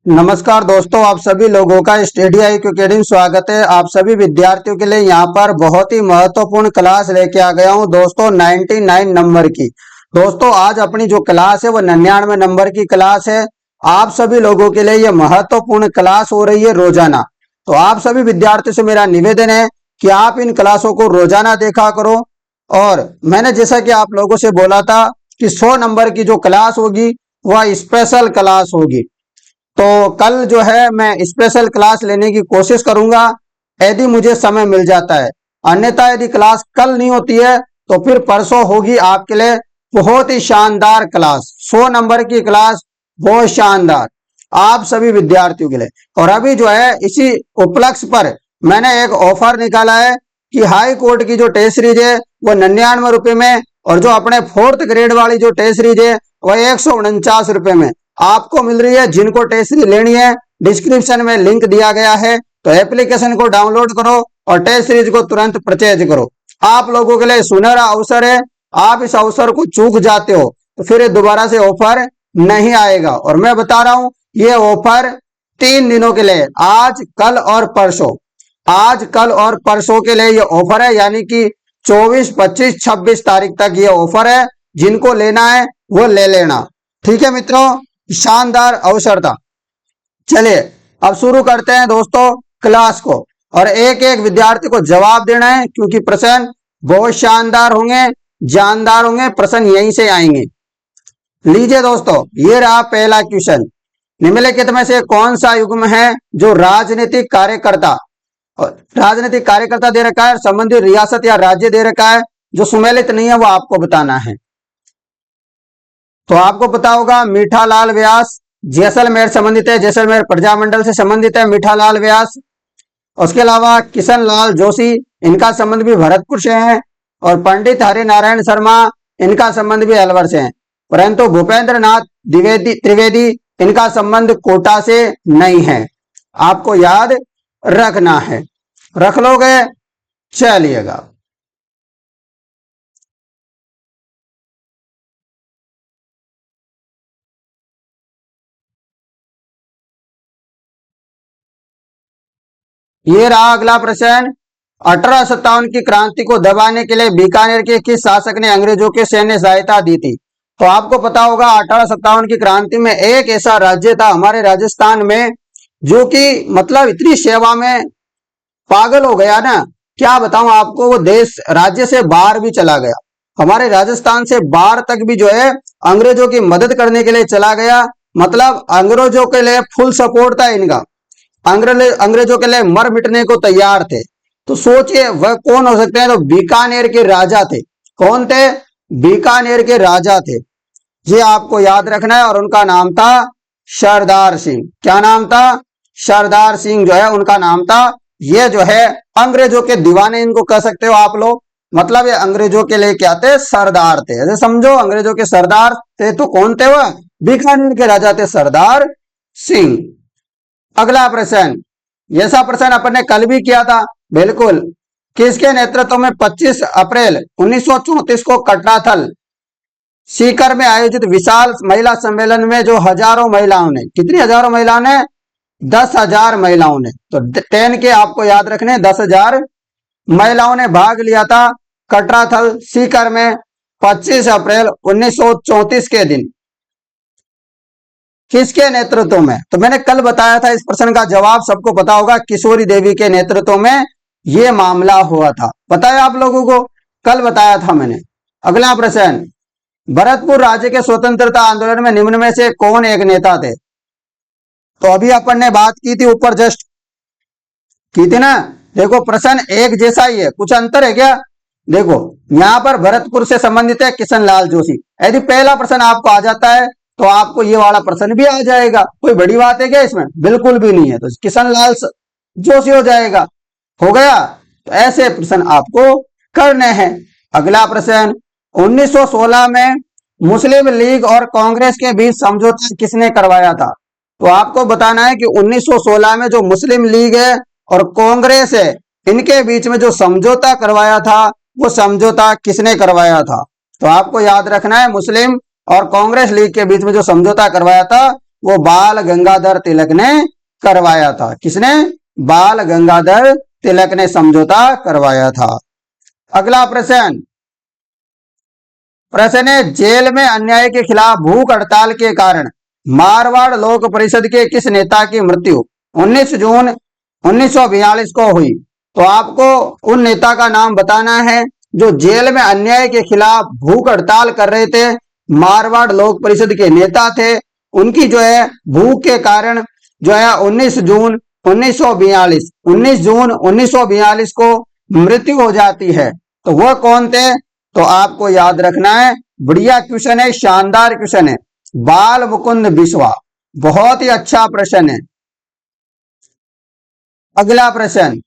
नमस्कार दोस्तों, आप सभी लोगों का स्टडी IQ अकेडमी स्वागत है। आप सभी विद्यार्थियों के लिए यहाँ पर बहुत ही महत्वपूर्ण क्लास लेके आ गया हूँ दोस्तों, 99 नंबर की। दोस्तों आज अपनी जो क्लास है वो 99 नंबर की क्लास है। आप सभी लोगों के लिए ये महत्वपूर्ण क्लास हो रही है रोजाना। तो आप सभी विद्यार्थियों से मेरा निवेदन है कि आप इन क्लासों को रोजाना देखा करो। और मैंने जैसा कि आप लोगों से बोला था कि 100 नंबर की जो क्लास होगी वह स्पेशल क्लास होगी। तो कल जो है मैं स्पेशल क्लास लेने की कोशिश करूंगा यदि मुझे समय मिल जाता है। अन्यथा यदि क्लास कल नहीं होती है तो फिर परसों होगी आपके लिए बहुत ही शानदार क्लास, 100 नंबर की क्लास, बहुत शानदार आप सभी विद्यार्थियों के लिए। और अभी जो है इसी उपलक्ष्य पर मैंने एक ऑफर निकाला है कि हाई कोर्ट की जो टेस्ट सीरीज है वो 99 रुपए में, और जो अपने 4th ग्रेड वाली जो टेस्ट सीरीज है वह 149 रुपए में आपको मिल रही है। जिनको टेस्ट सीरीज लेनी है डिस्क्रिप्शन में लिंक दिया गया है, तो एप्लीकेशन को डाउनलोड करो और टेस्ट सीरीज को तुरंत परचेज करो। आप लोगों के लिए सुनहरा अवसर है, आप इस अवसर को चूक जाते हो तो फिर दोबारा से ऑफर नहीं आएगा। और मैं बता रहा हूं ये ऑफर 3 दिनों के लिए, आज कल और परसों, आज कल और परसों के लिए ये ऑफर है, यानी कि 24, 25, 26 तारीख तक ये ऑफर है। जिनको लेना है वो ले लेना, ठीक है मित्रों, शानदार अवसर था। चलिए अब शुरू करते हैं दोस्तों क्लास को, और एक एक विद्यार्थी को जवाब देना है क्योंकि प्रश्न बहुत शानदार होंगे, जानदार होंगे, प्रश्न यहीं से आएंगे। लीजिए दोस्तों, ये रहा पहला क्वेश्चन। निम्नलिखित में से कौन सा युग्म है जो राजनीतिक कार्यकर्ता, राजनीतिक कार्यकर्ता दे रखा है, संबंधित रियासत या राज्य दे रखा है, जो सुमेलित नहीं है वो आपको बताना है। तो आपको पता होगा मीठालाल व्यास जैसलमेर संबंधित है, जैसलमेर प्रजामंडल से संबंधित है मीठालाल व्यास। उसके अलावा किशन लाल जोशी, इनका संबंध भी भरतपुर से है। और पंडित हरिनारायण शर्मा, इनका संबंध भी अलवर से है। परंतु भूपेंद्र नाथ त्रिवेदी, इनका संबंध कोटा से नहीं है। आपको याद रखना है, रख लोगे, चलिएगा। ये रहा अगला प्रश्न। 1857 की क्रांति को दबाने के लिए बीकानेर के किस शासक ने अंग्रेजों के सैन्य सहायता दी थी? तो आपको पता होगा 1857 की क्रांति में एक ऐसा राज्य था हमारे राजस्थान में जो कि मतलब इतनी सेवा में पागल हो गया ना, क्या बताऊं आपको, वो देश राज्य से बाहर भी चला गया। हमारे राजस्थान से बाहर तक भी जो है अंग्रेजों की मदद करने के लिए चला गया। मतलब अंग्रेजों के लिए फुल सपोर्ट था इनका, अंग्रेजों के लिए मर मिटने को तैयार थे। तो सोचिए वह कौन हो सकते हैं? तो बीकानेर के राजा थे। कौन थे? बीकानेर के राजा थे। ये आपको याद रखना है। और उनका नाम था सरदार सिंह। क्या नाम था? सरदार सिंह जो है उनका नाम था। ये जो है अंग्रेजों के दीवाने इनको कह सकते हो आप लोग। मतलब ये अंग्रेजों के लिए क्या थे? सरदार थे। ऐसे समझो अंग्रेजों के सरदार थे। तो कौन थे वह? बीकानेर के राजा थे सरदार सिंह। अगला प्रश्न, ऐसा प्रश्न अपन ने कल भी किया था, बिल्कुल। किसके नेतृत्व में 25 अप्रैल 1934 को कटराथल सीकर में आयोजित विशाल महिला सम्मेलन में जो हजारों महिलाओं ने, कितनी हजारों महिलाओं ने? 10,000 महिलाओं ने, तो 10 के आपको याद रखने, 10,000 महिलाओं ने भाग लिया था कटराथल सीकर में 25 अप्रैल 1934 के दिन। किसके नेतृत्व में? तो मैंने कल बताया था, इस प्रश्न का जवाब सबको पता होगा, किशोरी देवी के नेतृत्व में यह मामला हुआ था। पता है आप लोगों को, कल बताया था मैंने। अगला प्रश्न, भरतपुर राज्य के स्वतंत्रता आंदोलन में निम्न में से कौन एक नेता थे? तो अभी अपन ने बात की थी, ऊपर जस्ट की थी ना। देखो प्रश्न एक जैसा ही है, कुछ अंतर है क्या? देखो यहां पर भरतपुर से संबंधित है किशन लाल जोशी। यदि पहला प्रश्न आपको आ जाता है तो आपको ये वाला प्रश्न भी आ जाएगा। कोई बड़ी बात है क्या इसमें? बिल्कुल भी नहीं है। तो किशन लाल जोशी हो जाएगा। हो गया। तो ऐसे प्रश्न आपको करने हैं। अगला प्रश्न, 1916 में मुस्लिम लीग और कांग्रेस के बीच समझौता किसने करवाया था? तो आपको बताना है कि 1916 में जो मुस्लिम लीग है और कांग्रेस है, इनके बीच में जो समझौता करवाया था वो समझौता किसने करवाया था? तो आपको याद रखना है मुस्लिम और कांग्रेस लीग के बीच में जो समझौता करवाया था वो बाल गंगाधर तिलक ने करवाया था। किसने? बाल गंगाधर तिलक ने समझौता करवाया था। अगला प्रश्न, प्रश्न है जेल में अन्याय के खिलाफ भूख हड़ताल के कारण मारवाड़ लोक परिषद के किस नेता की मृत्यु 19 जून 1942 को हुई? तो आपको उन नेता का नाम बताना है जो जेल में अन्याय के खिलाफ भूख हड़ताल कर रहे थे। मारवाड़ लोक परिषद के नेता थे, उनकी जो है भूख के कारण जो है 19 जून 1942 को मृत्यु हो जाती है। तो वह कौन थे? तो आपको याद रखना है, बढ़िया क्वेश्चन है, शानदार क्वेश्चन है, बाल मुकुंद बिस्वा। बहुत ही अच्छा प्रश्न है। अगला प्रश्न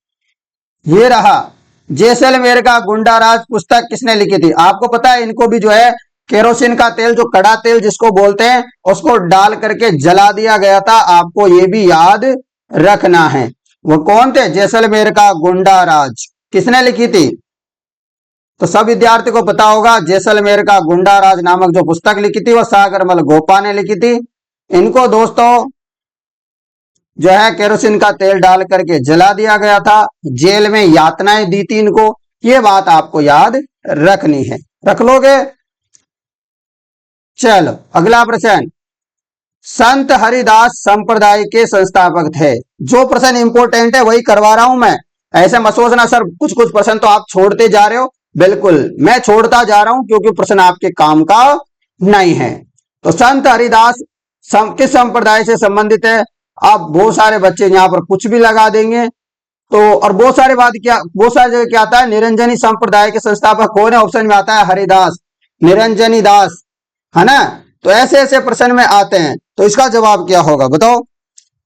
ये रहा, जैसलमेर का गुंडा राज पुस्तक किसने लिखी थी? आपको पता है इनको भी जो है केरोसिन का तेल, जो कड़ा तेल जिसको बोलते हैं, उसको डाल करके जला दिया गया था। आपको ये भी याद रखना है। वो कौन थे? जैसलमेर का गुंडा राज किसने लिखी थी? तो सब विद्यार्थी को पता होगा, जैसलमेर का गुंडा राज नामक जो पुस्तक लिखी थी वो सागरमल गोपा ने लिखी थी। इनको दोस्तों जो है केरोसिन का तेल डाल करके जला दिया गया था, जेल में यातनाएं दी थी इनको। ये बात आपको याद रखनी है, रख लोगे? चलो अगला प्रश्न, संत हरिदास संप्रदाय के संस्थापक थे। जो प्रश्न इंपोर्टेंट है वही करवा रहा हूं मैं, ऐसे मत सोचना सर कुछ कुछ प्रश्न तो आप छोड़ते जा रहे हो। बिल्कुल मैं छोड़ता जा रहा हूं क्योंकि प्रश्न आपके काम का नहीं है। तो संत हरिदास किस संप्रदाय से संबंधित है? आप बहुत सारे बच्चे यहाँ पर कुछ भी लगा देंगे। तो और बहुत सारे बात क्या, बहुत सारी जगह क्या आता है, निरंजनी संप्रदाय के संस्थापक कौन है? ऑप्शन में आता है हरिदास, निरंजनी दास, है ना। तो ऐसे ऐसे प्रश्न में आते हैं, तो इसका जवाब क्या होगा बताओ?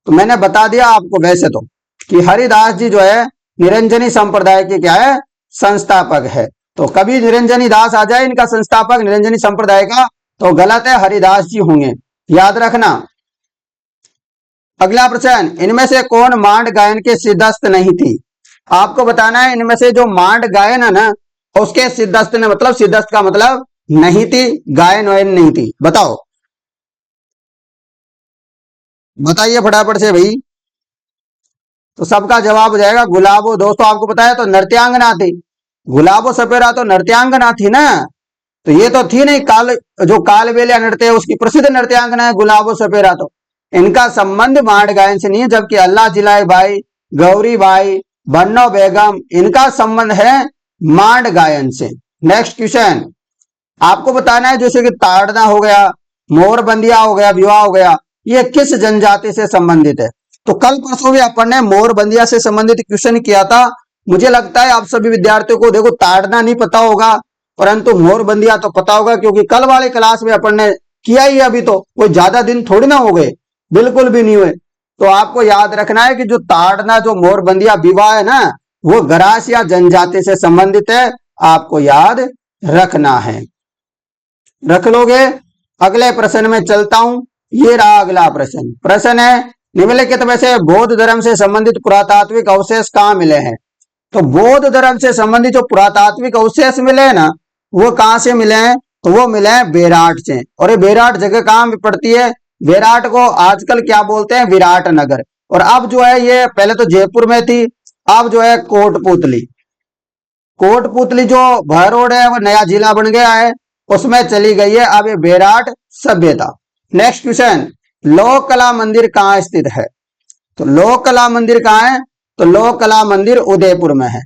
तो मैंने बता दिया आपको वैसे तो कि हरिदास जी जो है निरंजनी संप्रदाय के क्या है? संस्थापक है। तो कभी निरंजनी दास आ जाए इनका संस्थापक निरंजनी संप्रदाय का तो गलत है, हरिदास जी होंगे, याद रखना। अगला प्रश्न, इनमें से कौन मांड गायन के सिद्धस्त नहीं थी? आपको बताना है इनमें से जो मांड गायन है ना उसके सिद्धस्त ने, मतलब सिद्धस्त का मतलब नहीं थी, गायन वायन नहीं थी। बताओ, बताइए फटाफट से भाई। तो सबका जवाब हो जाएगा गुलाबो। दोस्तों आपको पता है तो नृत्यांगना थी, गुलाबो सपेरा तो नृत्यांगना थी ना। तो ये तो थी नहीं, जो कालबेलिया नृत्य है उसकी प्रसिद्ध नृत्यांगना है गुलाबो सपेरा। तो इनका संबंध मांड गायन से नहीं है, जबकि अल्लाह जिलाई बाई, गौरी बाई, बन्नो बेगम, इनका संबंध है मांड गायन से। नेक्स्ट क्वेश्चन, आपको बताना है जैसे कि ताड़ना हो गया, मोरबंदिया हो गया, विवाह हो गया, ये किस जनजाति से संबंधित है? तो कल परसों भी अपन ने मोरबंदिया से संबंधित क्वेश्चन किया था। मुझे लगता है आप सभी विद्यार्थियों को देखो ताड़ना नहीं पता होगा, परंतु मोरबंदिया तो पता होगा क्योंकि कल वाले क्लास में अपन ने किया ही। अभी तो कोई ज्यादा दिन थोड़ी ना हो गए, बिल्कुल भी नहीं हुए। तो आपको याद रखना है कि जो ताड़ना, जो मोरबंदिया विवाह है ना, वो गरासिया जनजाति से संबंधित है, आपको याद रखना है, रख लोगे? अगले प्रश्न में चलता हूं। ये रहा अगला प्रश्न। प्रश्न है निम्नलिखित में से बौद्ध धर्म से संबंधित पुरातात्विक अवशेष कहाँ मिले हैं? तो बौद्ध धर्म से संबंधित जो पुरातात्विक अवशेष मिले हैं ना वो कहां से मिले हैं? तो वो मिले हैं बेराट से। और ये बेराट जगह कहां में पड़ती है? बेराट को आजकल क्या बोलते हैं? विराट नगर। और अब जो है ये पहले तो जयपुर में थी, अब जो है कोटपुतली, कोटपुतली जो भरोड़ है वो नया जिला बन गया है, उसमें चली गई है अब ये बेराट सभ्यता। नेक्स्ट क्वेश्चन, लोक कला मंदिर कहाँ स्थित है? तो लोक कला मंदिर कहाँ है? तो लोक कला मंदिर उदयपुर में है।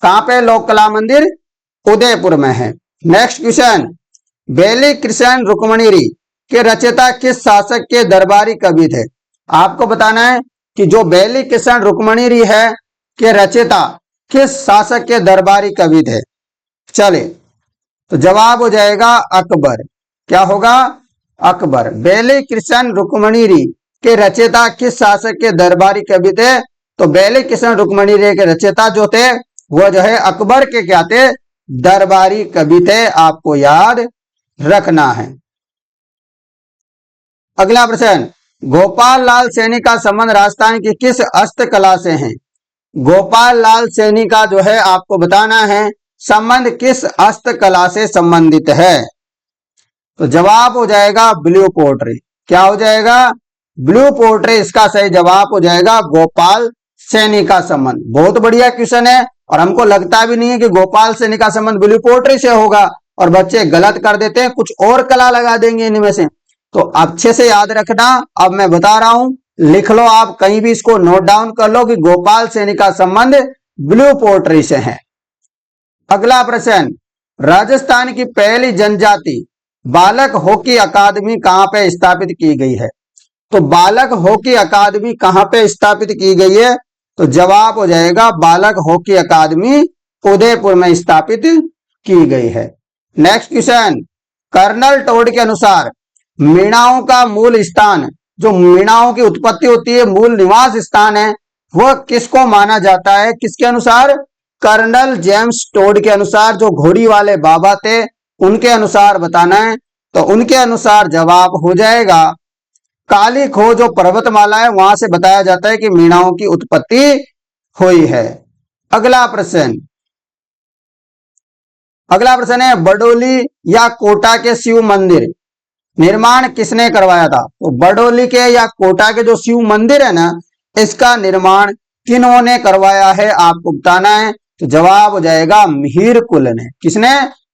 कहां पे लोक कला मंदिर? उदयपुर में है। नेक्स्ट क्वेश्चन, बेली कृष्ण रुक्मणी के रचयिता किस शासक के दरबारी कवि थे? आपको बताना है कि जो बेली कृष्ण रुक्मणी है के रचयिता किस शासक के दरबारी कवि थे? चले तो जवाब हो जाएगा अकबर। क्या होगा? अकबर। बेली कृष्ण रुक्मणी के रचयिता किस शासक के दरबारी कवि थे? तो बेली कृष्ण रुक्मणी के रचयिता जो थे वो जो है अकबर के क्या थे? दरबारी कवि थे, आपको याद रखना है। अगला प्रश्न, गोपाल लाल सैनी का संबंध राजस्थान की किस हस्तकला से है? गोपाल लाल सैनी का जो है आपको बताना है संबंध किस हस्तकला से संबंधित है? तो जवाब हो जाएगा ब्लू पोट्री। क्या हो जाएगा? ब्लू पोर्ट्री, इसका सही जवाब हो जाएगा गोपाल सैनी का संबंध। बहुत बढ़िया क्वेश्चन है और हमको लगता भी नहीं है कि गोपाल सैनी का संबंध ब्लू पोर्ट्री से होगा, और बच्चे गलत कर देते हैं, कुछ और कला लगा देंगे इनमें से। तो अच्छे से याद रखना, अब मैं बता रहा हूं, लिख लो आप कहीं भी, इसको नोट डाउन कर लो कि गोपाल सैनी का संबंध ब्लू पोर्ट्री से है। अगला प्रश्न, राजस्थान की पहली जनजाति बालक हॉकी अकादमी कहां पे स्थापित की गई है? तो बालक हॉकी अकादमी कहां पे स्थापित की गई है? तो जवाब हो जाएगा बालक हॉकी अकादमी उदयपुर में स्थापित की गई है। नेक्स्ट क्वेश्चन, कर्नल टोड के अनुसार मीणाओं का मूल स्थान, जो मीणाओं की उत्पत्ति होती है, मूल निवास स्थान है, वह किसको माना जाता है? किसके अनुसार? कर्नल जेम्स टोड के अनुसार, जो घोड़ी वाले बाबा थे उनके अनुसार बताना है। तो उनके अनुसार जवाब हो जाएगा काली खो, जो पर्वतमाला है वहां से बताया जाता है कि मीणाओं की उत्पत्ति हुई है। अगला प्रश्न है, बडोली या कोटा के शिव मंदिर निर्माण किसने करवाया था? तो बडोली के या कोटा के जो शिव मंदिर है ना, इसका निर्माण किन्होंने करवाया है आपको बताना है। तो जवाब हो जाएगा मिहिर कुल ने। किसने?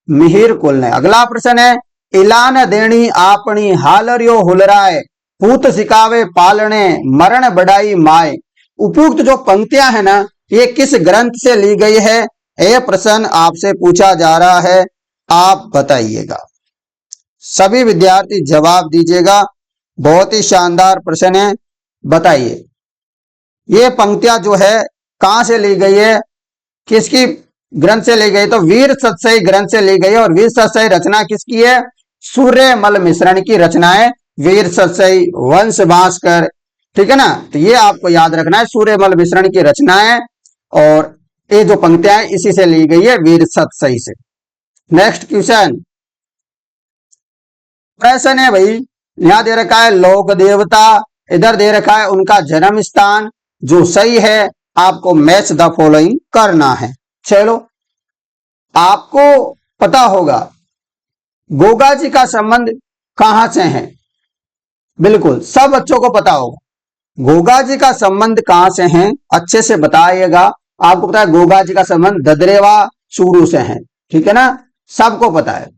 मिहिर कुल ने। अगला प्रश्न है, इलान देनी आपनी हालरियो हुलराय पूत सिकावे पालने मरण बढ़ाई माए। उपयुक्त जो पंक्तियां है ना, ये किस ग्रंथ से ली गई है? यह प्रश्न आपसे पूछा जा रहा है, आप बताइएगा। सभी विद्यार्थी जवाब दीजिएगा। बहुत ही शानदार प्रश्न है, बताइए ये पंक्तियां जो है कहां से ली गई है, किसकी ग्रंथ से ली गई? तो वीर सतसई ग्रंथ से ली गई है। और वीर सतसई रचना किसकी है? सूर्यमल मिश्रण की रचना है, वीर सतसई वंश भास्कर, ठीक है ना। तो ये आपको याद रखना है, सूर्यमल मिश्रण की रचना है और ये जो पंक्तियां इसी से ली गई है, वीर सतसई से। नेक्स्ट क्वेश्चन, प्रश्न है भाई, यहां दे रखा है लोक देवता, इधर दे रखा है उनका जन्म स्थान। जो सही है आपको मैच द फॉलोइंग करना है। चलो, आपको पता होगा गोगा जी का संबंध कहां से है? बिल्कुल सब बच्चों को पता होगा गोगा जी का संबंध कहां से है, अच्छे से बताइएगा। आपको पता है गोगा जी का संबंध ददरेवा चूरू से है, ठीक है ना, सबको पता है।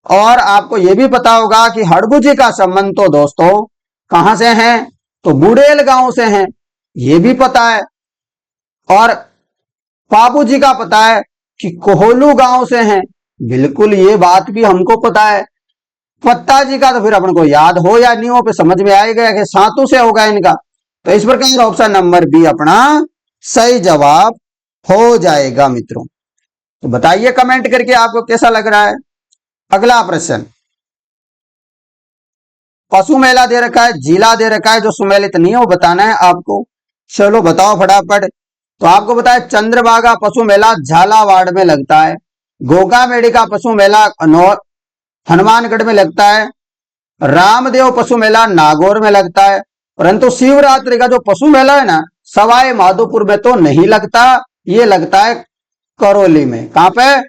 और आपको यह भी पता होगा कि हड़बू जी का संबंध तो दोस्तों कहां से है? तो बुड़ेल गांव से है, यह भी पता है। और बाबू जी का पता है कि कोहलू गांव से है, बिल्कुल ये बात भी हमको पता है। पत्ता जी का तो फिर अपन को याद हो या नहीं हो, पे समझ में आएगा कि सातों से होगा इनका। तो इस प्रकार ऑप्शन नंबर बी अपना सही जवाब हो जाएगा मित्रों। तो बताइए कमेंट करके आपको कैसा लग रहा है। अगला प्रश्न, पशु मेला दे रखा है, जिला दे रखा है, जो सुमेलित नहीं है वो बताना है आपको। चलो बताओ फटाफट। तो आपको बताया चंद्रभागा पशु मेला झालावाड़ में लगता है, गोगा मेड़ी का पशु मेला हनुमानगढ़ में लगता है, रामदेव पशु मेला नागौर में लगता है, परंतु शिवरात्रि का जो पशु मेला है ना, सवाई माधोपुर में तो नहीं लगता, ये लगता है करौली में। कहां पे?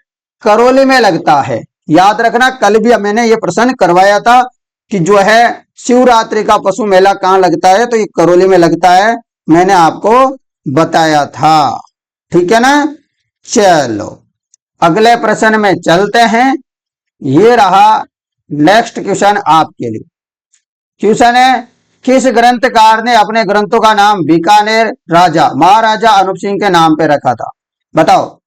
करौली में लगता है। याद रखना, कल भी मैंने ये प्रश्न करवाया था कि जो है शिवरात्रि का पशु मेला कहां लगता है, तो ये करौली में लगता है, मैंने आपको बताया था, ठीक है ना। चलो अगले प्रश्न में चलते हैं। ये रहा नेक्स्ट क्वेश्चन आपके लिए। क्वेश्चन है, किस ग्रंथकार ने अपने ग्रंथों का नाम बीकानेर राजा महाराजा अनूप सिंह के नाम पे रखा था? बताओ।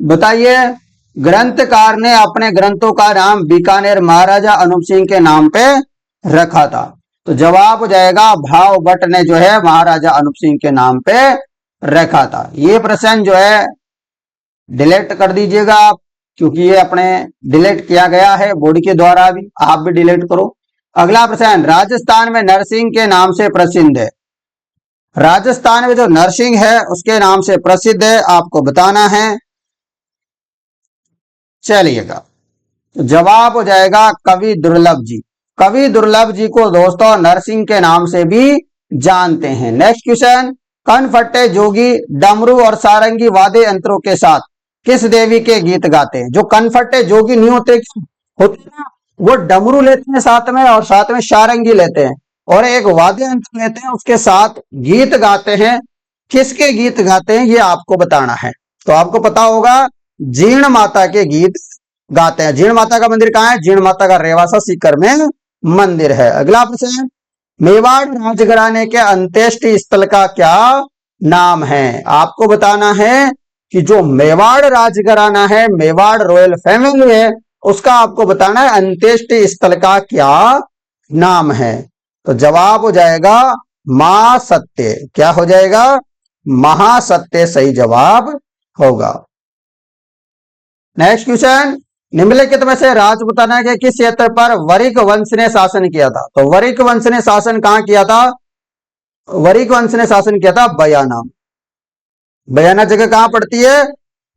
बताइए, ग्रंथकार ने अपने ग्रंथों का नाम बीकानेर महाराजा अनूप सिंह के नाम पे रखा था। तो जवाब हो जाएगा भाव भट्ट ने जो है महाराजा अनूप सिंह के नाम पे रखा था। ये प्रश्न जो है डिलीट कर दीजिएगा आप, क्योंकि ये अपने डिलीट किया गया है बोर्ड के द्वारा भी, आप भी डिलीट करो। अगला प्रश्न, राजस्थान में नरसिंह के नाम से प्रसिद्ध है। राजस्थान में जो नरसिंह है उसके नाम से प्रसिद्ध है, आपको बताना है। चलिएगा, जवाब हो जाएगा कवि दुर्लभ जी। कवि दुर्लभ जी को दोस्तों नरसिंह के नाम से भी जानते हैं। नेक्स्ट क्वेश्चन, कनफट्टे जोगी डमरू और सारंगी वाद्य यंत्रों के साथ किस देवी के गीत गाते हैं? जो कनफटे जोगी नहीं होते होते ना, वो डमरू लेते हैं साथ में, और साथ में सारंगी लेते हैं, और एक वाद्य यंत्र लेते हैं, उसके साथ गीत गाते हैं। किसके गीत गाते हैं ये आपको बताना है। तो आपको पता होगा जीण माता के गीत गाते हैं। जीण माता का मंदिर कहाँ है? जीण माता का रेवासा सीकर में मंदिर है। अगला प्रश्न, मेवाड़ राजघराने के अंत्येष्टि स्थल का क्या नाम है? आपको बताना है कि जो मेवाड़ राजघराना है, मेवाड़ रॉयल फैमिली है, उसका आपको बताना है अंत्येष्टि स्थल का क्या नाम है। तो जवाब हो जाएगा महासत्य। क्या हो जाएगा? महासत्य सही जवाब होगा। नेक्स्ट क्वेश्चन, निम्नलिखित में से राजपूताना के किस क्षेत्र पर वरिक वंश ने शासन किया था? तो वरिक वंश ने शासन कहां किया था? वरिक वंश ने शासन किया था बयाना। बयाना जगह कहां पड़ती है?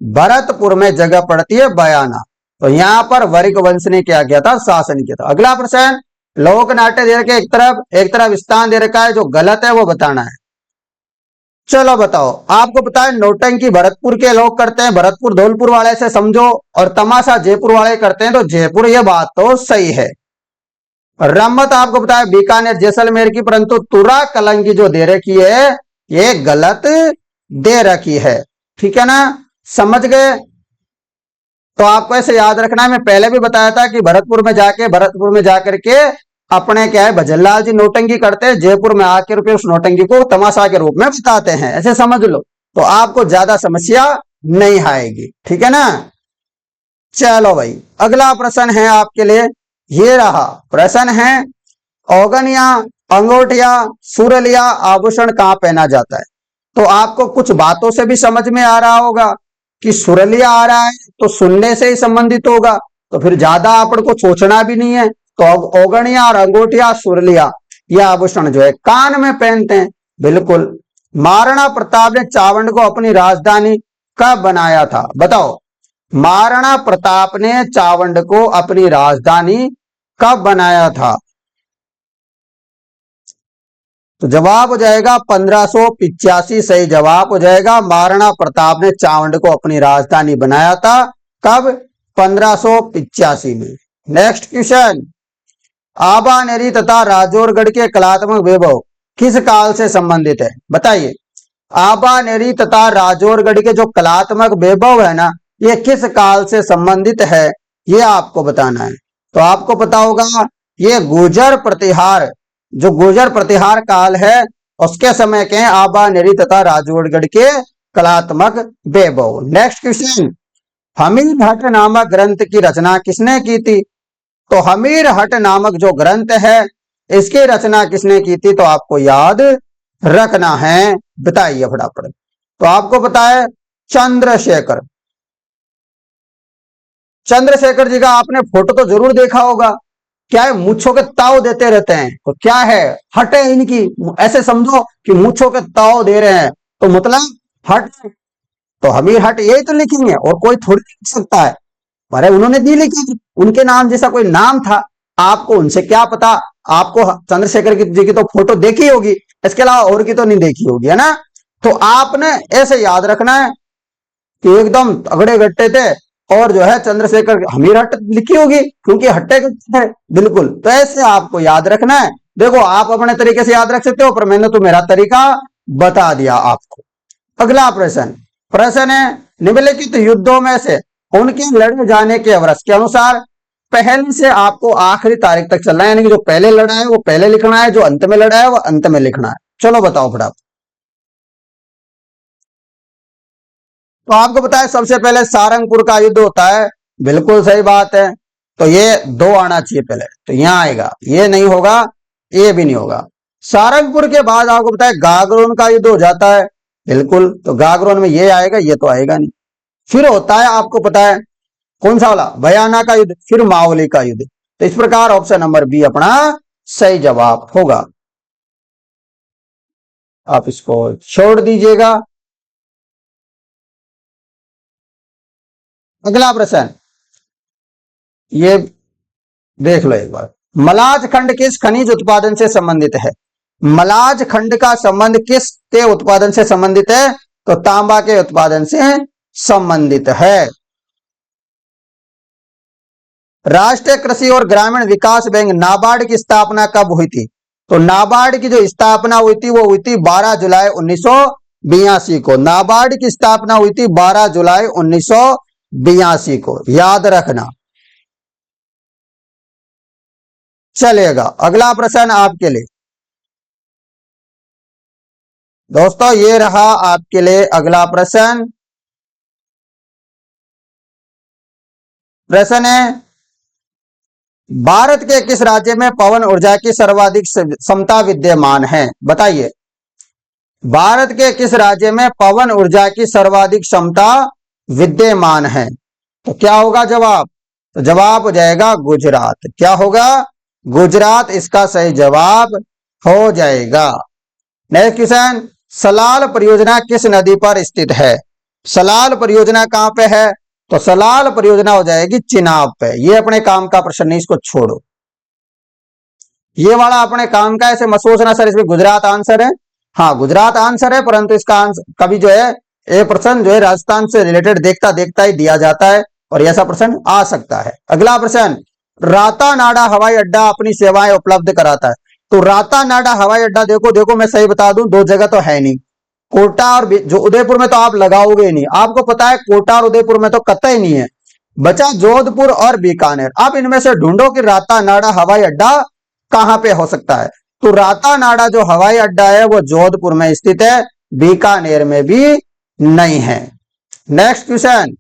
भरतपुर में जगह पड़ती है बयाना। तो यहां पर वरिक वंश ने क्या किया था? शासन किया था। अगला प्रश्न, लोक नाट्य दे रखे एक तरफ स्थान दे रखा है, जो गलत है वो बताना है। चलो बताओ। आपको पता है नौटंकी भरतपुर के लोग करते हैं, भरतपुर धौलपुर वाले से समझो, और तमाशा जयपुर वाले करते हैं, तो जयपुर, ये बात तो सही है। रम्मत आपको पता है बीकानेर जैसलमेर की, परंतु तुरा कलंगी जो दे रखी है ये गलत दे रखी है। ठीक है ना, समझ गए? तो आपको ऐसे याद रखना है, मैं पहले भी बताया था कि भरतपुर में जाकर के अपने क्या है भजनलाल जी नौटंकी करते हैं, जयपुर में आकर के उस नौटंकी को तमाशा के रूप में बताते हैं, ऐसे समझ लो, तो आपको ज्यादा समस्या नहीं आएगी। ठीक है ना। चलो भाई, अगला प्रश्न है आपके लिए, ये रहा प्रश्न है, औगनिया, अंगूठिया, सुरलिया आभूषण कहां पहना जाता है? तो आपको कुछ बातों से भी समझ में आ रहा होगा कि सुरलिया आ रहा है तो सुनने से ही संबंधित होगा, तो फिर ज्यादा आपको को सोचना भी नहीं है। तो औगणिया और अंगूठिया, सुरलिया, यह आभूषण जो है कान में पहनते हैं। बिल्कुल। महाराणा प्रताप ने चावंड को अपनी राजधानी कब बनाया था? बताओ, महाराणा प्रताप ने चावंड को अपनी राजधानी कब बनाया था? तो जवाब हो जाएगा 1585 सही जवाब हो जाएगा। महाराणा प्रताप ने चावंड को अपनी राजधानी बनाया था कब? 1585 में। नेक्स्ट क्वेश्चन, आबानेरी तथा राजौरगढ़ के कलात्मक वैभव किस काल से संबंधित है? बताइए, आबानेरी तथा राजौरगढ़ के जो कलात्मक वैभव है ना, ये किस काल से संबंधित है, ये आपको बताना है। तो आपको पता होगा ये गुर्जर प्रतिहार, जो गुर्जर प्रतिहार काल है उसके समय के आबानेरी तथा राजौरगढ़ के कलात्मक वैभव। नेक्स्ट क्वेश्चन, हमीर भट्ट नामक ग्रंथ की रचना किसने की थी? तो हमीर हट नामक जो ग्रंथ है इसकी रचना किसने की थी? तो आपको याद रखना है, बताइए फटाफट। तो आपको पता है चंद्रशेखर। चंद्रशेखर जी का आपने फोटो तो जरूर देखा होगा। क्या है? मूछों के ताव देते रहते हैं। तो क्या है? हट है इनकी, ऐसे समझो कि मूछों के ताव दे रहे हैं, तो मतलब हट। तो हमीर हट यही तो लिखेंगे, और कोई थोड़ी लिख सकता है। अरे उन्होंने नहीं लिखी, उनके नाम जैसा कोई नाम था, आपको उनसे क्या पता। आपको चंद्रशेखर जी की तो फोटो देखी होगी, इसके अलावा और की तो नहीं देखी होगी, है ना। तो आपने ऐसे याद रखना है कि एकदम तगड़े गट्टे थे, और जो है चंद्रशेखर हमीर हट लिखी होगी क्योंकि हट्टे थे। बिल्कुल, तो ऐसे आपको याद रखना है। देखो, आप अपने तरीके से याद रख सकते हो, पर मैंने तो मेरा तरीका बता दिया आपको। अगला प्रश्न है, निम्नलिखित युद्धों में से उनके लड़े जाने के वर्ष के अनुसार पहले से आपको आखिरी तारीख तक चलना है, यानी कि जो पहले लड़ा है वो पहले लिखना है, जो अंत में लड़ा है वो अंत में लिखना है। चलो बताओ फटाफट। तो आपको पता है सबसे पहले सारंगपुर का युद्ध होता है। बिल्कुल सही बात है। तो ये 2 आना चाहिए पहले, तो यहां आएगा, ये नहीं होगा, ये भी नहीं होगा। सारंगपुर के बाद आपको पता है गागरोन का युद्ध हो जाता है। बिल्कुल, तो गागरोन में ये आएगा, ये तो आएगा नहीं। फिर होता है, आपको पता है कौन सा वाला, बयाना का युद्ध, फिर मावली का युद्ध। तो इस प्रकार ऑप्शन नंबर बी अपना सही जवाब होगा। आप इसको छोड़ दीजिएगा। अगला प्रश्न, ये देख लो एक बार, मलाज खंड किस खनिज उत्पादन से संबंधित है? मलाज खंड का संबंध किस के उत्पादन से संबंधित है? तो तांबा के उत्पादन से संबंधित है। राष्ट्रीय कृषि और ग्रामीण विकास बैंक नाबार्ड की स्थापना कब हुई थी? तो नाबार्ड की जो स्थापना हुई थी वो हुई थी 12 जुलाई 1982 को। नाबार्ड की स्थापना हुई थी 12 जुलाई 1982 को, याद रखना। चलेगा, अगला प्रश्न आपके लिए दोस्तों, ये रहा आपके लिए अगला प्रश्न। प्रश्न है, भारत के किस राज्य में पवन ऊर्जा की सर्वाधिक क्षमता विद्यमान है? बताइए, भारत के किस राज्य में पवन ऊर्जा की सर्वाधिक क्षमता विद्यमान है? तो क्या होगा जवाब? तो जवाब हो जाएगा गुजरात। क्या होगा? गुजरात इसका सही जवाब हो जाएगा। नेक्स्ट क्वेश्चन, सलाल परियोजना किस नदी पर स्थित है? सलाल परियोजना कहां पे है? तो सलाल परियोजना हो जाएगी चिनाब पे। ये अपने काम का प्रश्न नहीं, इसको छोड़ो। ये वाला अपने काम का, ऐसे मत सोचना सर इसमें गुजरात आंसर है। हाँ, गुजरात आंसर है, परंतु इसका आंसर कभी जो है ये प्रश्न जो है राजस्थान से रिलेटेड देखता देखता ही दिया जाता है और ऐसा प्रश्न आ सकता है। अगला प्रश्न, रातानाडा हवाई अड्डा अपनी सेवाएं उपलब्ध कराता है। तो रातानाडा हवाई अड्डा, देखो देखो मैं सही बता दूं, दो जगह तो है नहीं, कोटा और जो उदयपुर में तो आप लगाओगे ही नहीं, आपको पता है कोटा और उदयपुर में तो कतई नहीं है, बचा जोधपुर और बीकानेर। आप इनमें से ढूंढो कि रातानाडा हवाई अड्डा कहां पे हो सकता है। तो रातानाडा जो हवाई अड्डा है वो जोधपुर में स्थित है, बीकानेर में भी नहीं है। नेक्स्ट क्वेश्चन,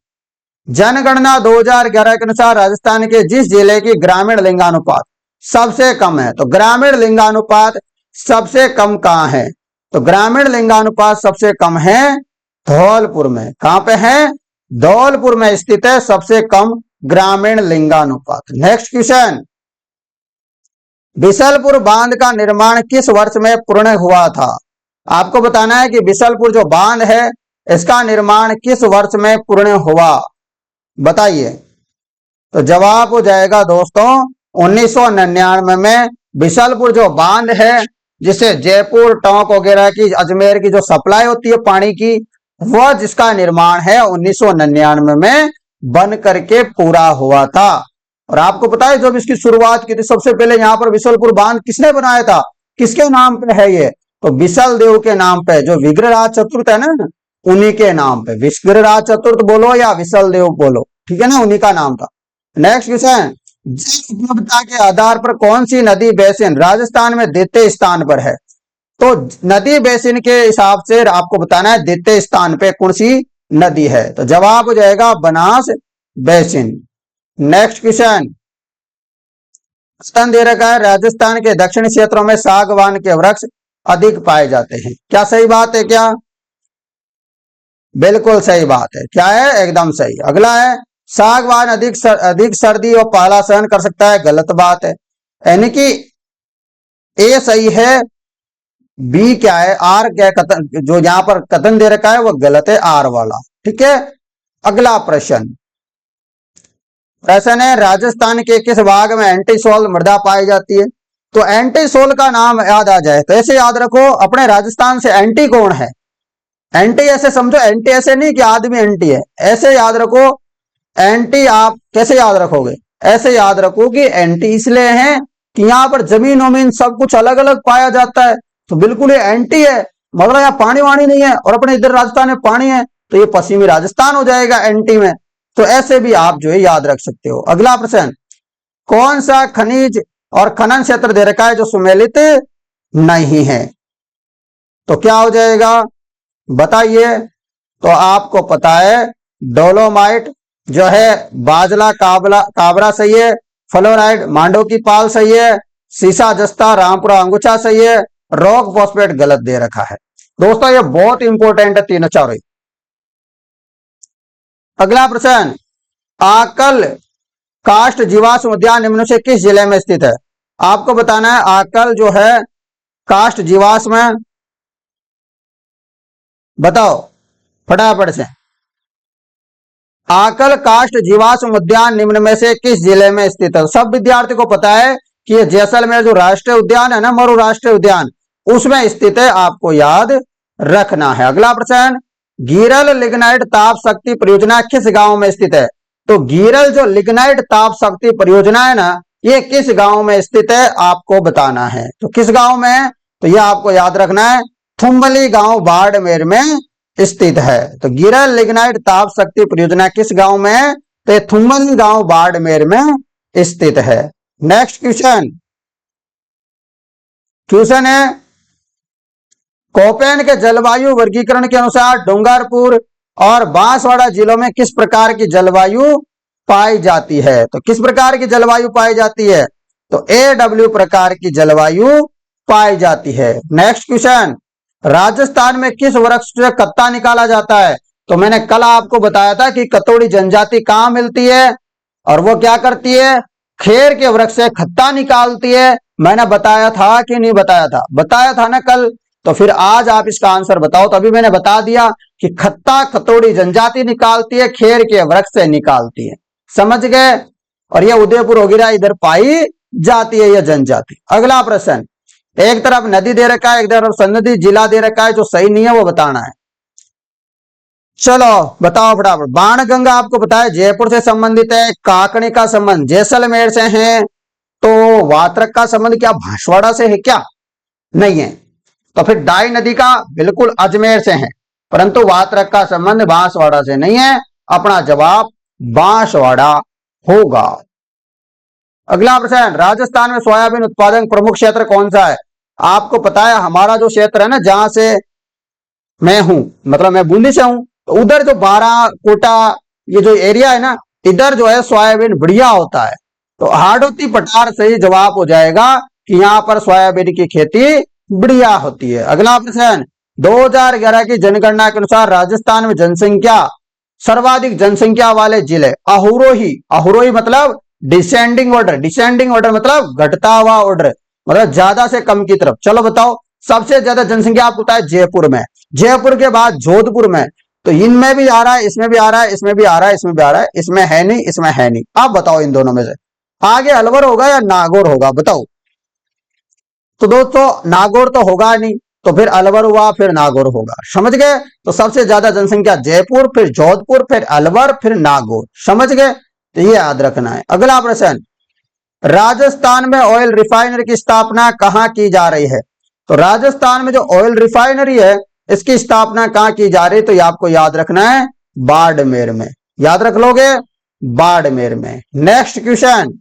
जनगणना 2011 के अनुसार राजस्थान के जिस जिले की ग्रामीण लिंगानुपात सबसे कम है, तो ग्रामीण लिंगानुपात सबसे कम कहां है? तो ग्रामीण लिंगानुपात सबसे कम है धौलपुर में। कहां पे है? धौलपुर में स्थित है सबसे कम ग्रामीण लिंगानुपात। नेक्स्ट क्वेश्चन, बिशलपुर बांध का निर्माण किस वर्ष में पूर्ण हुआ था? आपको बताना है कि बिशलपुर जो बांध है इसका निर्माण किस वर्ष में पूर्ण हुआ, बताइए। तो जवाब हो जाएगा दोस्तों 1999 में। बिशलपुर जो बांध है जिसे जयपुर, टोंक वगैरह की, अजमेर की जो सप्लाई होती है पानी की, वह जिसका निर्माण है 1999 में बन करके पूरा हुआ था। और आपको पता है जब इसकी शुरुआत की थी सबसे पहले यहाँ पर बिशलपुर बांध किसने बनाया था? किसके नाम पे है ये? तो बिशल देव के नाम पे, जो विग्रहराज चतुर्थ है ना, उन्हीं के नाम पे। विग्रहराज चतुर्थ बोलो या विशल देव बोलो, ठीक है ना, उन्हीं का नाम था। नेक्स्ट क्वेश्चन, जल उपलब्धता के आधार पर कौन सी नदी बेसिन राजस्थान में द्वितीय स्थान पर है? तो नदी बेसिन के हिसाब से आपको बताना है द्वितीय स्थान पे कौन सी नदी है। तो जवाब हो जाएगा बनास बेसिन। नेक्स्ट क्वेश्चन, दे रखा है राजस्थान के दक्षिणी क्षेत्रों में सागवान के वृक्ष अधिक पाए जाते हैं। क्या सही बात है? क्या बिल्कुल सही बात है। क्या है? एकदम सही। अगला है, सागवान अधिक सर्दी और पाला सहन कर सकता है। गलत बात है, यानी कि ए सही है, बी क्या है, आर क्या कथन, जो यहां पर कथन दे रखा है वो गलत है, आर वाला। ठीक है। अगला प्रश्न है, राजस्थान के किस भाग में एंटीसोल मृदा पाई जाती है? तो एंटीसोल का नाम याद आ जाए तो ऐसे याद रखो, अपने राजस्थान से एंटी कौन है? एंटी ऐसे समझो, एंटी ऐसे नहीं कि आदमी एंटी है, ऐसे याद रखो। एंटी आप कैसे याद रखोगे? ऐसे याद रखो कि एंटी इसलिए है कि यहाँ पर जमीन वमीन सब कुछ अलग अलग पाया जाता है, तो बिल्कुल ये एंटी है। मतलब यहाँ पानी वाणी नहीं है और अपने इधर राजस्थान में पानी है, तो ये पश्चिमी राजस्थान हो जाएगा एंटी में। तो ऐसे भी आप जो है याद रख सकते हो। अगला प्रश्न, कौन सा खनिज और खनन क्षेत्र दे रखा है जो सुमेलित नहीं है? तो क्या हो जाएगा बताइए। तो आपको पता है डोलोमाइट जो है, बाजला काबरा सही है, फ्लोराइड मांडो की पाल सही है, सीसा जस्ता रामपुरा अंगुचा सही है, रॉक फॉस्फेट गलत दे रखा है। दोस्तों ये बहुत इंपॉर्टेंट है तीनों चारों। अगला प्रश्न, आकल काष्ठ जीवाश्म उद्यान निम्न से किस जिले में स्थित है? आपको बताना है आकल जो है काष्ठ जीवाश्म, बताओ फटाफट से। आकल काष्ठ जीवाश्म उद्यान निम्न में से किस जिले में स्थित है? सब विद्यार्थी को पता है कि ये जैसलमेर जो राष्ट्रीय उद्यान है ना, मरु राष्ट्रीय उद्यान, उसमें स्थित है, आपको याद रखना है। अगला प्रश्न, गीरल लिग्नाइट ताप शक्ति परियोजना किस गांव में स्थित है? तो गीरल जो लिग्नाइट ताप शक्ति परियोजना है ना, ये किस गांव में स्थित है आपको बताना है। तो किस गांव में है? तो ये आपको याद रखना है, थुम्बली गांव बाड़मेर में स्थित है। तो गीरल लिग्नाइट ताप शक्ति परियोजना किस गांव में है? तो ये थुम्बली गांव बाड़मेर में स्थित है। नेक्स्ट क्वेश्चन है, कोपेन के जलवायु वर्गीकरण के अनुसार डूंगरपुर और बांसवाड़ा जिलों में किस प्रकार की जलवायु पाई जाती है? तो किस प्रकार की जलवायु पाई जाती है? तो AW प्रकार की जलवायु पाई जाती है। नेक्स्ट क्वेश्चन, राजस्थान में किस वृक्ष से कत्ता निकाला जाता है? तो मैंने कल आपको बताया था कि कतोड़ी जनजाति कहां मिलती है और वो क्या करती है, खेर के वृक्ष से खत्ता निकालती है। मैंने बताया था कि नहीं बताया था? बताया था ना कल। तो फिर आज आप इसका आंसर बताओ। तो अभी मैंने बता दिया कि खत्ता कतोड़ी जनजाति निकालती है, खेर के वृक्ष से निकालती है। समझ गए? और यह उदयपुर वगैरह इधर पाई जाती है यह जनजाति। अगला प्रश्न, एक तरफ नदी दे रखा है, एक तरफ सनदी जिला दे रखा है, जो सही नहीं है वो बताना है। चलो बताओ फटाफट। बाणगंगा आपको पता है जयपुर से संबंधित है। काकणी का संबंध जैसलमेर से है। तो वात्रक का संबंध क्या बांसवाड़ा से है क्या? नहीं है। तो फिर डाई नदी का बिल्कुल अजमेर से है, परंतु वात्रक का संबंध बांसवाड़ा से नहीं है। अपना जवाब बांसवाड़ा होगा। अगला प्रश्न, राजस्थान में सोयाबीन उत्पादन प्रमुख क्षेत्र कौन सा है? आपको पता है हमारा जो क्षेत्र है ना, जहां से मैं हूं, मतलब मैं बूंदी से हूं, तो उधर जो बारा कोटा ये जो एरिया है ना, इधर जो है सोयाबीन बढ़िया होता है। तो हाड़ौती पठार से ही जवाब हो जाएगा कि यहाँ पर सोयाबीन की खेती बढ़िया होती है। अगला प्रश्न, 2011 की जनगणना के अनुसार राजस्थान में जनसंख्या सर्वाधिक जनसंख्या वाले जिले अहोरोही। अहोरोही मतलब डिसेंडिंग ऑर्डर, डिसेंडिंग ऑर्डर मतलब घटता हुआ ऑर्डर, मतलब ज्यादा से कम की तरफ। चलो बताओ, सबसे ज्यादा जनसंख्या आपको पता है जयपुर में, जयपुर के बाद जोधपुर में। तो इनमें भी आ रहा है, इसमें भी आ रहा है, इसमें भी आ रहा है, इसमें भी आ रहा है, इसमें है नहीं, इसमें है नहीं। आप बताओ इन दोनों में से आगे अलवर होगा या नागौर होगा? बताओ। तो दोस्तों नागौर तो होगा नहीं, तो फिर अलवर हुआ, फिर नागौर होगा। समझ गए? तो सबसे ज्यादा जनसंख्या जयपुर, फिर जोधपुर, फिर अलवर, फिर नागौर। समझ गए? तो ये याद रखना है। अगला प्रश्न, राजस्थान में ऑयल रिफाइनरी की स्थापना कहां की जा रही है? तो राजस्थान में जो ऑयल रिफाइनरी है इसकी स्थापना कहां की जा रही है? तो ये आपको याद रखना है बाड़मेर में। याद रख लोगे? बाड़मेर में। नेक्स्ट क्वेश्चन,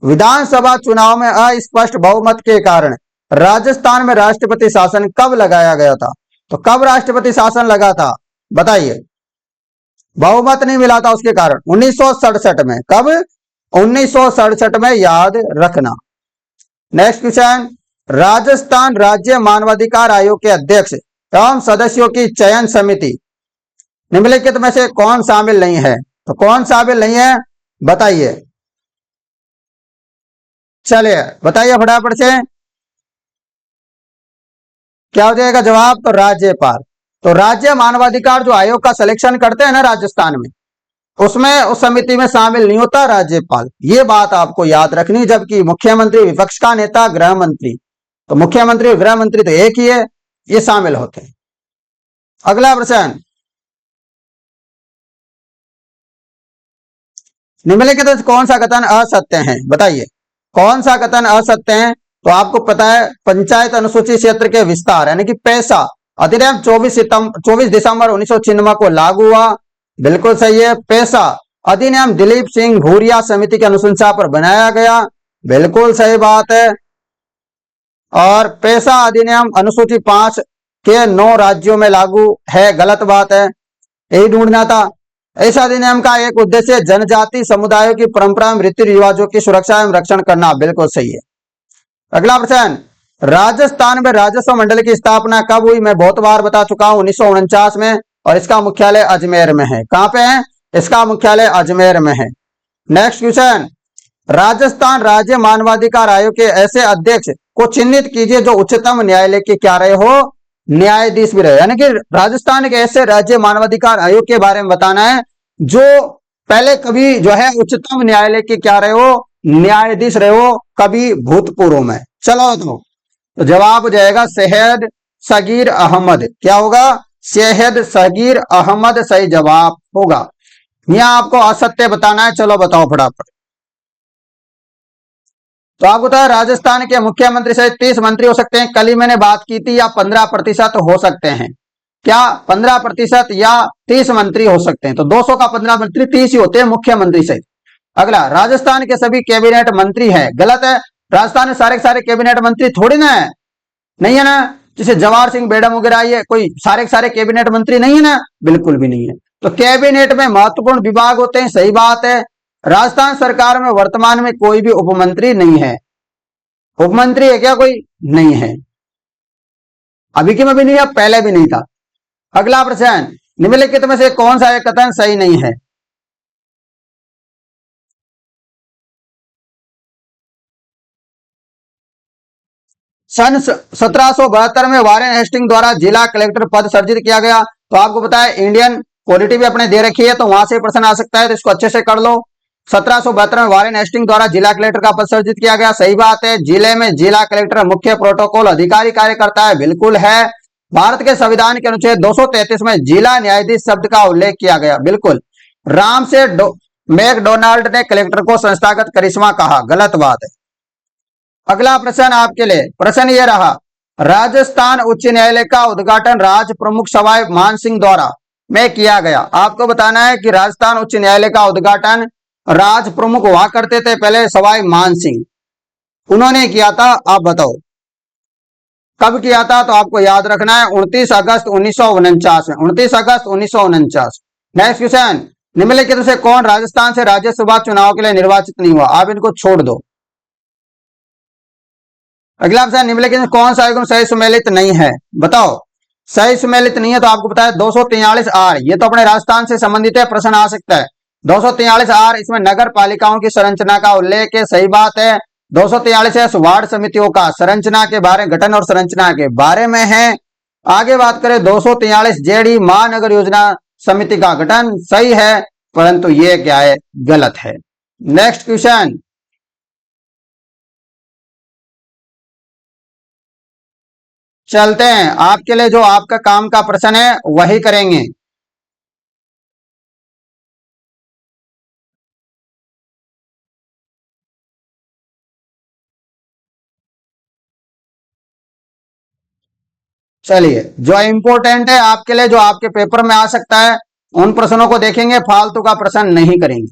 विधानसभा चुनाव में अस्पष्ट बहुमत के कारण राजस्थान में राष्ट्रपति शासन कब लगाया गया था? तो कब राष्ट्रपति शासन लगा था बताइए? बहुमत नहीं मिला था उसके कारण 1967 में। कब? 1967 में, याद रखना। नेक्स्ट क्वेश्चन, राजस्थान राज्य मानवाधिकार आयोग के अध्यक्ष एवं सदस्यों की चयन समिति निम्नलिखित में से कौन शामिल नहीं है? तो कौन शामिल नहीं है बताइए? चलिए बताइए फटाफट से, क्या हो जाएगा जवाब? तो राज्यपाल। तो राज्य मानवाधिकार जो आयोग का सिलेक्शन करते हैं ना राजस्थान में, उसमें उस समिति में शामिल नहीं होता राज्यपाल। ये बात आपको याद रखनी। जबकि मुख्यमंत्री, विपक्ष का नेता, गृह मंत्री, तो मुख्यमंत्री और गृह मंत्री तो एक ही है, ये शामिल होते हैं। अगला प्रश्न, निम्नलिखित में कौन सा कथन असत्य है? बताइए कौन सा कथन असत्य है? तो आपको पता है पंचायत अनुसूचित क्षेत्र के विस्तार यानी कि पैसा अधिनियम 24 दिसंबर 1996 को लागू हुआ। बिल्कुल सही है। पैसा अधिनियम दिलीप सिंह भूरिया समिति की अनुशंसा पर बनाया गया। बिल्कुल सही बात है। और पैसा अधिनियम अनुसूची 5 के 9 राज्यों में लागू है, गलत बात है, यही ढूंढना था। इस अधिनियम का एक उद्देश्य जनजाति समुदायों की परंपरा एवं रीति रिवाजों की सुरक्षा एवं रक्षण करना। बिल्कुल सही है। अगला प्रश्न, राजस्थान में राजस्व मंडल की स्थापना कब हुई? मैं बहुत बार बता चुका हूं, 1949 में, और इसका मुख्यालय अजमेर में है। कहां पे है? इसका मुख्यालय अजमेर में है। नेक्स्ट क्वेश्चन, राजस्थान राज्य मानवाधिकार आयोग के ऐसे अध्यक्ष को चिन्हित कीजिए जो उच्चतम न्यायालय के क्या रहे हो? न्यायाधीश भी रहे। यानी कि राजस्थान के ऐसे राज्य मानवाधिकार आयोग के बारे में बताना है जो पहले कभी जो है उच्चतम न्यायालय के क्या रहे हो? न्यायाधीश रहे हो, कभी भूतपूर्व में। चलो तो जवाब हो जाएगा सैयद सगीर अहमद। क्या होगा? शहद सगीर अहमद सही जवाब होगा। यहाँ आपको असत्य बताना है, चलो बताओ फटाफट। तो आपको पता है राजस्थान के मुख्यमंत्री सहित 30 मंत्री हो सकते हैं, कल ही मैंने बात की थी, या 15% हो सकते हैं। क्या 15% या 30 मंत्री हो सकते हैं? तो 200 का 15 मंत्री 30 ही होते हैं मुख्यमंत्री सहित। अगला, राजस्थान के सभी कैबिनेट मंत्री है, गलत है। राजस्थान में सारे के सारे कैबिनेट मंत्री थोड़ी ना है, नहीं है ना। जैसे जवाहर सिंह बेडम वगैरह, ये कोई सारे के सारे कैबिनेट मंत्री नहीं है ना, बिल्कुल भी नहीं है। तो कैबिनेट में महत्वपूर्ण विभाग होते हैं, सही बात है। राजस्थान सरकार में वर्तमान में कोई भी उपमंत्री नहीं है। उपमंत्री है क्या कोई? नहीं है, अभी के में भी नहीं है, पहले भी नहीं था। अगला प्रश्न, निम्नलिखित में से कौन सा एक कथन सही नहीं है? सन 1772 में वारेन हेस्टिंग द्वारा जिला कलेक्टर पद सर्जित किया गया। तो आपको पता है इंडियन पॉलिटी भी अपने दे रखी है, तो वहां से प्रश्न आ सकता है, तो इसको अच्छे से कर लो। 1772 में वारेन हेस्टिंग द्वारा जिला कलेक्टर का पद सर्जित किया गया, सही बात है। जिले में जिला कलेक्टर मुख्य प्रोटोकॉल अधिकारी कार्य करता है, बिल्कुल है। भारत के संविधान के अनुच्छेद 233 में जिला न्यायाधीश शब्द का उल्लेख किया गया, बिल्कुल। राम से मैकडोनाल्ड ने कलेक्टर को संस्थागत करिश्मा कहा, गलत बात है। अगला प्रश्न आपके लिए, प्रश्न ये रहा, राजस्थान उच्च न्यायालय का उद्घाटन राज प्रमुख सवाई मान सिंह द्वारा में किया गया। आपको बताना है कि राजस्थान उच्च न्यायालय का उद्घाटन राज प्रमुख हुआ करते थे पहले, सवाई मान सिंह, उन्होंने किया था। आप बताओ कब किया था? तो आपको याद रखना है 29 अगस्त 1949 में, 29 अगस्त 1949। नेक्स्ट क्वेश्चन, निम्नलिखित से कौन राजस्थान से राज्यसभा चुनाव के लिए निर्वाचित नहीं हुआ? आप इनको छोड़ दो। अगला प्रश्न, निम्नलिखित में कौन सा आयोग सही सुमेलित नहीं है? बताओ, सही सुमेलित नहीं है तो आपको पता है 243 आर, ये तो अपने राजस्थान से संबंधित है, प्रश्न आ सकता है। 243 आर, इसमें नगर पालिकाओं की संरचना का उल्लेख है, सही बात है। 243 वार्ड समितियों का संरचना के बारे, गठन और संरचना के बारे में है। आगे बात करें 243 जेडी महानगर योजना समिति का गठन, सही है, परंतु ये क्या है? गलत है। नेक्स्ट क्वेश्चन, चलते हैं आपके लिए जो आपका काम का प्रश्न है वही करेंगे। चलिए, जो इंपॉर्टेंट है आपके लिए, जो आपके पेपर में आ सकता है, उन प्रश्नों को देखेंगे, फालतू का प्रश्न नहीं करेंगे।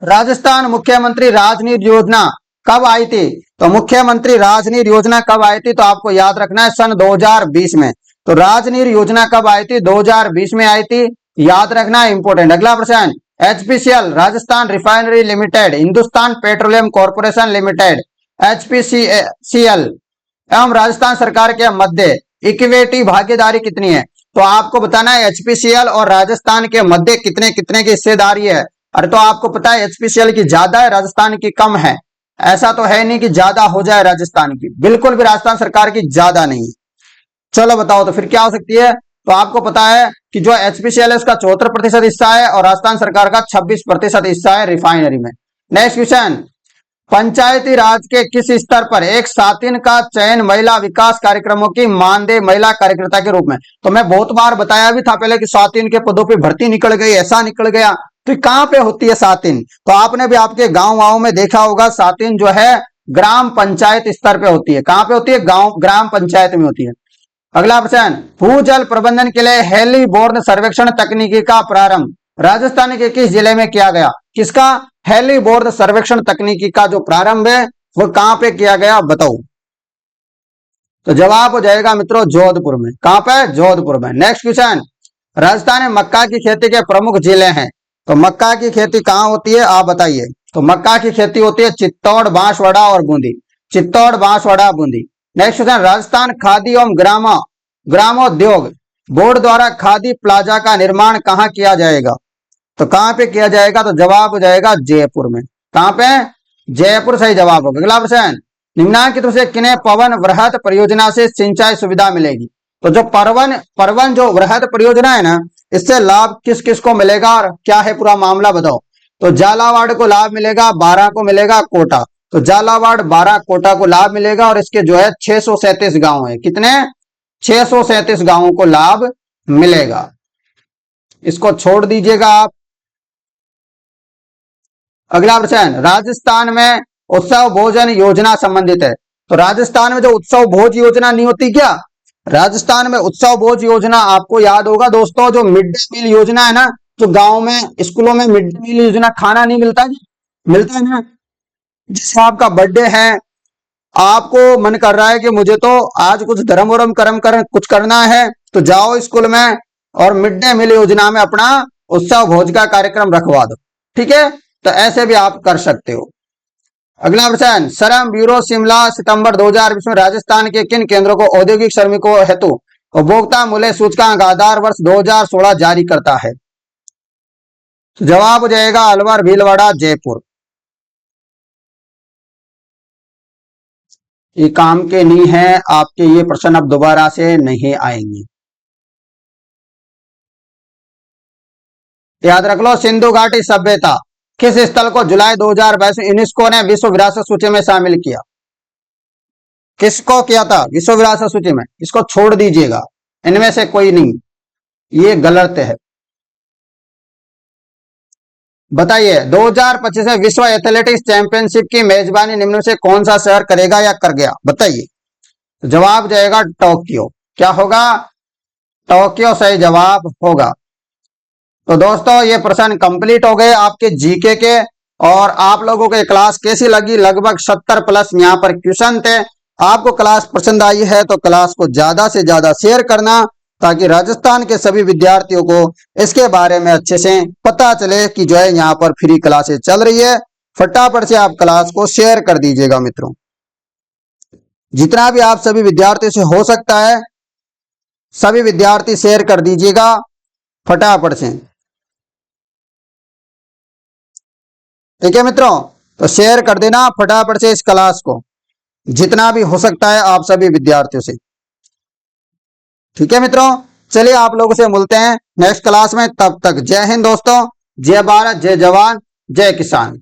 राजस्थान मुख्यमंत्री राजनीति योजना कब आई थी? तो मुख्यमंत्री राजनीति योजना कब आई थी? तो आपको याद रखना है सन 2020 में। तो राजनीति योजना कब आई थी? 2020 में आई थी, याद रखना है, इंपोर्टेंट। अगला प्रश्न, HPCL Rajasthan refinery limited, Hindustan petroleum corporation limited, HPCL एवं राजस्थान सरकार के मध्य इक्विटी भागीदारी कितनी है? तो आपको बताना है एचपीसीएल और राजस्थान के मध्य कितने कितने की हिस्सेदारी है। अरे तो आपको पता है एचपीसीएल की ज्यादा है, राजस्थान की कम है। ऐसा तो है नहीं कि ज्यादा हो जाए राजस्थान की, बिल्कुल भी राजस्थान सरकार की ज्यादा नहीं। चलो बताओ तो फिर क्या हो सकती है? तो आपको पता है कि जो एचपीसीएल है उसका 74% हिस्सा है और राजस्थान सरकार का 26% हिस्सा है रिफाइनरी में। नेक्स्ट क्वेश्चन, पंचायती राज के किस स्तर पर एक सातिन का चयन महिला विकास कार्यक्रमों की मानदेय महिला कार्यकर्ता के रूप में? तो मैं बहुत बार बताया भी था पहले कि सातिन के पदों पे भर्ती निकल गई, ऐसा निकल गया। तो कहां पे होती है सातिन? तो आपने भी आपके गांव वाँव में देखा होगा, सातिन जो है ग्राम पंचायत स्तर पे होती है। कहां पे होती है? गांव ग्राम पंचायत में होती है। अगला प्रश्न, भूजल प्रबंधन के लिए हेलीबोर्न सर्वेक्षण तकनीकी का प्रारंभ राजस्थान के किस जिले में किया गया? किसका? हेलीबोर्न सर्वेक्षण तकनीकी का जो प्रारंभ है वो कहां पे किया गया? बताओ। तो जवाब हो जाएगा मित्रों जोधपुर में। कहां पे? जोधपुर में। नेक्स्ट क्वेश्चन, राजस्थान में मक्का की खेती के प्रमुख जिले हैं। तो मक्का की खेती कहां होती है? आप बताइए। तो मक्का की खेती होती है चित्तौड़, बांसवाड़ा और बूंदी। चित्तौड़, बांसवाड़ा, बूंदी। नेक्स्ट क्वेश्चन, राजस्थान खादी एवं ग्रामोद्योग बोर्ड द्वारा खादी प्लाजा का निर्माण कहां किया जाएगा? तो कहां पे किया जाएगा? तो जवाब हो जाएगा जयपुर में। कहां पे? जयपुर सही जवाब होगा। अगला प्रश्न, निम्नलिखित में से किन्हें पवन वृहद परियोजना से सिंचाई सुविधा मिलेगी? तो जो परवन जो वृहद परियोजना है ना, इससे लाभ किस किस को मिलेगा और क्या है पूरा मामला बताओ। तो झालावाड़ को लाभ मिलेगा, 12 को मिलेगा, कोटा। तो झालावाड़, 12, कोटा को लाभ मिलेगा और इसके जो है 637 गांव है। कितने? 637 गांवों को लाभ मिलेगा। इसको छोड़ दीजिएगा आप। अगला प्रश्न, राजस्थान में उत्सव भोजन योजना संबंधित है। तो राजस्थान में जो उत्सव भोज योजना नहीं होती क्या, राजस्थान में उत्सव भोज योजना आपको याद होगा दोस्तों, जो मिड डे मील योजना है ना, जो गांव में स्कूलों में मिड डे मील योजना, खाना नहीं मिलता है, मिलता है ना। जैसे आपका बर्थडे है, आपको मन कर रहा है कि मुझे तो आज कुछ धर्म वरम कर्म कुछ करना है, तो जाओ स्कूल में और मिड डे मील योजना में अपना उत्सव भोज का कार्यक्रम रखवा दो। ठीक है, तो ऐसे भी आप कर सकते हो। अगला प्रश्न, श्रम ब्यूरो शिमला सितंबर 2020 में राजस्थान के किन केंद्रों को औद्योगिक श्रमिकों हेतु उपभोक्ता मूल्य सूचकांक आधार वर्ष 2016 जारी करता है। जवाब हो जाएगा अलवर, भीलवाड़ा, जयपुर। ये काम के नहीं है आपके, ये प्रश्न अब दोबारा से नहीं आएंगे, याद रख लो। सिंधु घाटी सभ्यता किस स्थल को जुलाई 2022 में यूनेस्को ने विश्व विरासत सूची में शामिल किया। किसको किया था विश्व विरासत सूची में, इसको छोड़ दीजिएगा, इनमें से कोई नहीं, ये गलत है। बताइए 2025 में विश्व एथलेटिक्स चैंपियनशिप की मेजबानी निम्न में से कौन सा शहर करेगा या कर गया, बताइए। जवाब जाएगा टोक्यो। क्या होगा, टोक्यो सही जवाब होगा। तो दोस्तों ये प्रश्न कंप्लीट हो गए आपके जीके के, और आप लोगों के क्लास कैसी लगी, लगभग 70 प्लस यहाँ पर क्वेश्चन थे। आपको क्लास पसंद आई है तो क्लास को ज्यादा से ज्यादा शेयर करना, ताकि राजस्थान के सभी विद्यार्थियों को इसके बारे में अच्छे से पता चले कि जो है यहाँ पर फ्री क्लासेस चल रही है। फटाफट से आप क्लास को शेयर कर दीजिएगा मित्रों, जितना भी आप सभी विद्यार्थियों से हो सकता है सभी विद्यार्थी शेयर कर दीजिएगा फटाफट से। ठीक है मित्रों, तो शेयर कर देना फटाफट से इस क्लास को, जितना भी हो सकता है आप सभी विद्यार्थियों से। ठीक है मित्रों, चलिए आप लोगों से मिलते हैं नेक्स्ट क्लास में, तब तक जय हिंद दोस्तों, जय भारत, जय जवान, जय किसान।